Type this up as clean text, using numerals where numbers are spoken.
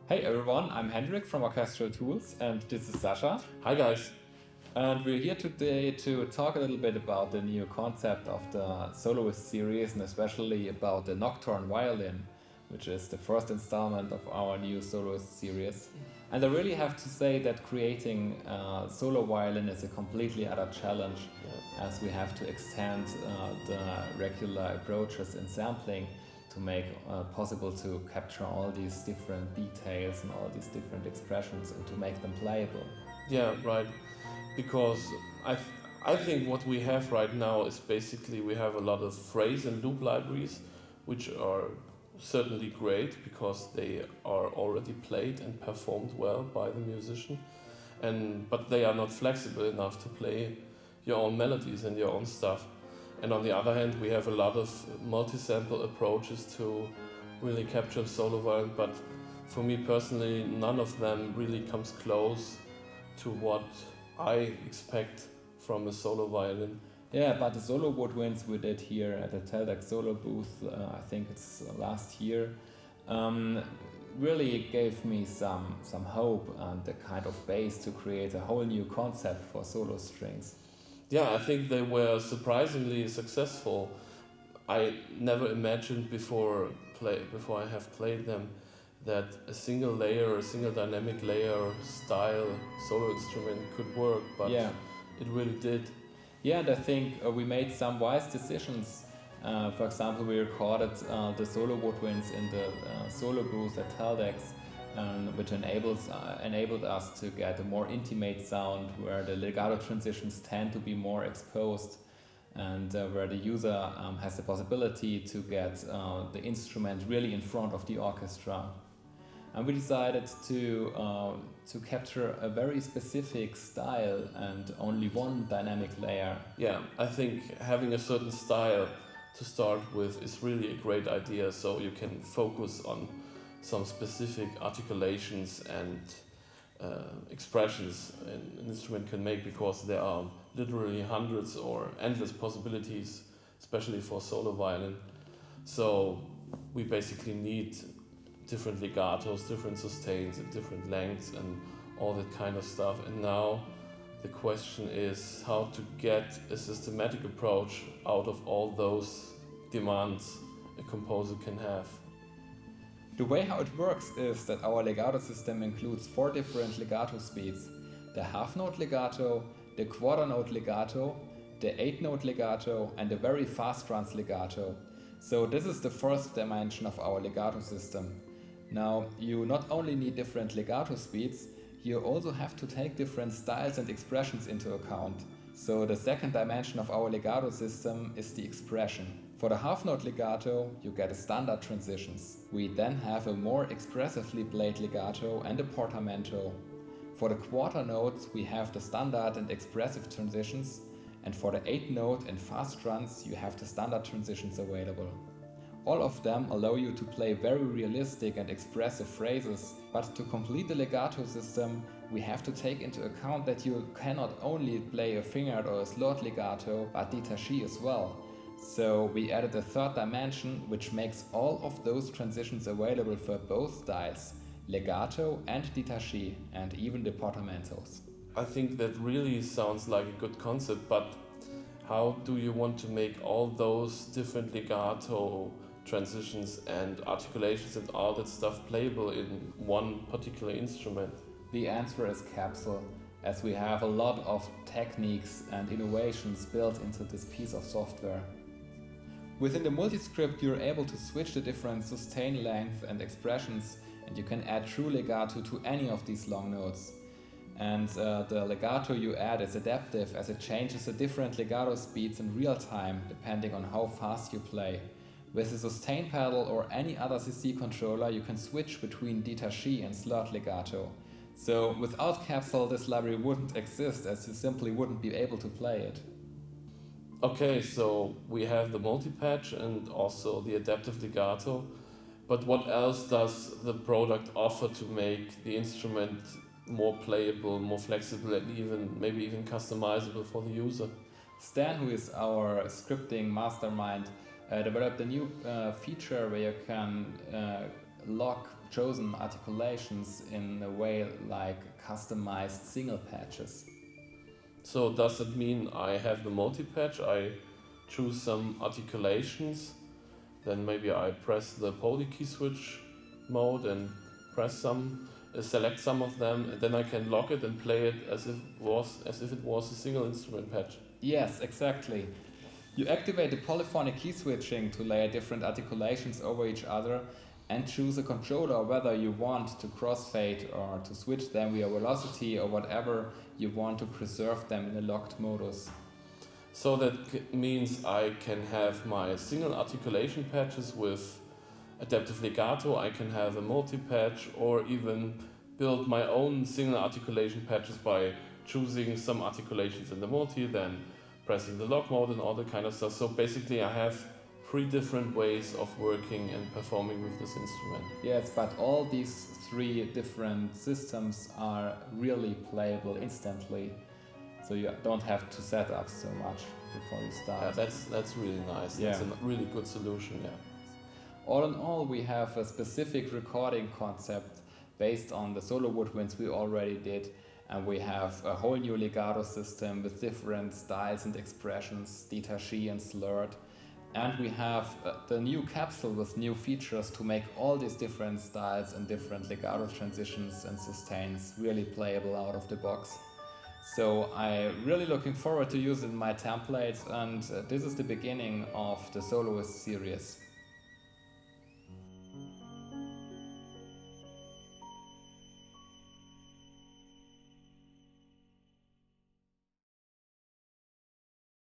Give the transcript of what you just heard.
Hey everyone, I'm Hendrik from Orchestral Tools, and this is Sascha. Hi guys. And we're here today to talk a little bit about the new concept of the Soloist series, and especially about the Nocturne Violin, which is the first installment of our new Soloist series. And I really have to say that creating solo violin is a completely other challenge, as we have to extend the regular approaches in sampling to make possible to capture all these different details and all these different expressions and to make them playable. Yeah, right. Because I think what we have right now is basically we have a lot of phrase and loop libraries, which are certainly great because they are already played and performed well by the musician, but they are not flexible enough to play your own melodies and your own stuff. And on the other hand, we have a lot of multi-sample approaches to really capture solo violin, but for me personally, none of them really comes close to what I expect from a solo violin. Yeah, but the solo woodwinds we did here at the Teldec Solo booth, I think it's last year, really gave me some hope and the kind of base to create a whole new concept for solo strings. Yeah, I think they were surprisingly successful. I never imagined before I have played them that a single layer, a single dynamic layer style solo instrument could work, but yeah, it really did. Yeah, and I think we made some wise decisions. For example, we recorded the solo woodwinds in the solo booth at Teldec, which enabled us to get a more intimate sound where the legato transitions tend to be more exposed and where the user has the possibility to get the instrument really in front of the orchestra. And we decided to capture a very specific style and only one dynamic layer. Yeah, I think having a certain style to start with is really a great idea, so you can focus on some specific articulations and expressions an instrument can make, because there are literally hundreds or endless possibilities, especially for solo violin. So we basically need different legatos, different sustains and different lengths and all that kind of stuff. And now the question is how to get a systematic approach out of all those demands a composer can have. The way how it works is that our legato system includes 4 different legato speeds: the half-note legato, the quarter-note legato, the 8-note legato, and the very fast runs legato. So this is the first dimension of our legato system. Now, you not only need different legato speeds, you also have to take different styles and expressions into account. So the second dimension of our legato system is the expression. For the half-note legato, you get a standard transitions. We then have a more expressively played legato and a portamento. For the quarter notes, we have the standard and expressive transitions, and for the 8-note and fast runs, you have the standard transitions available. All of them allow you to play very realistic and expressive phrases, but to complete the legato system, we have to take into account that you cannot only play a fingered or a slurred legato, but détaché as well. So we added a third dimension, which makes all of those transitions available for both styles, legato and détaché, and even the portamentos. I think that really sounds like a good concept, but how do you want to make all those different legato transitions and articulations and all that stuff playable in one particular instrument? The answer is capsule, as we have a lot of techniques and innovations built into this piece of software. Within the multiscript, you're able to switch the different sustain length and expressions, and you can add true legato to any of these long notes. And the legato you add is adaptive, as it changes the different legato speeds in real time, depending on how fast you play. With the sustain pedal or any other CC controller, you can switch between détaché and slurred legato. So without capsule, this library wouldn't exist, as you simply wouldn't be able to play it. Okay, so we have the multi-patch and also the adaptive legato, but what else does the product offer to make the instrument more playable, more flexible, and maybe even customizable for the user? Stan, who is our scripting mastermind, developed a new feature where you can lock chosen articulations in a way like customized single patches. So does it mean I have the multi-patch, I choose some articulations, then maybe I press the poly key switch mode and select some of them, and then I can lock it and play it as if it was a single instrument patch? Yes, exactly. You activate the polyphonic key switching to layer different articulations over each other and choose a controller whether you want to crossfade or to switch them via velocity or whatever you want to preserve them in a locked modus. So that means I can have my single articulation patches with adaptive legato, I can have a multi-patch, or even build my own single articulation patches by choosing some articulations in the multi, then pressing the lock mode and all that kind of stuff. So basically I have 3 different ways of working and performing with this instrument. Yes, but all these 3 different systems are really playable instantly. So you don't have to set up so much before you start. Yeah, that's really nice. Yeah. That's a really good solution, yeah. All in all, we have a specific recording concept based on the solo woodwinds we already did, and we have a whole new legato system with different styles and expressions, détaché and slurred. And we have the new capsule with new features to make all these different styles and different legato transitions and sustains really playable out of the box. So I'm really looking forward to using my templates, and this is the beginning of the Soloist series.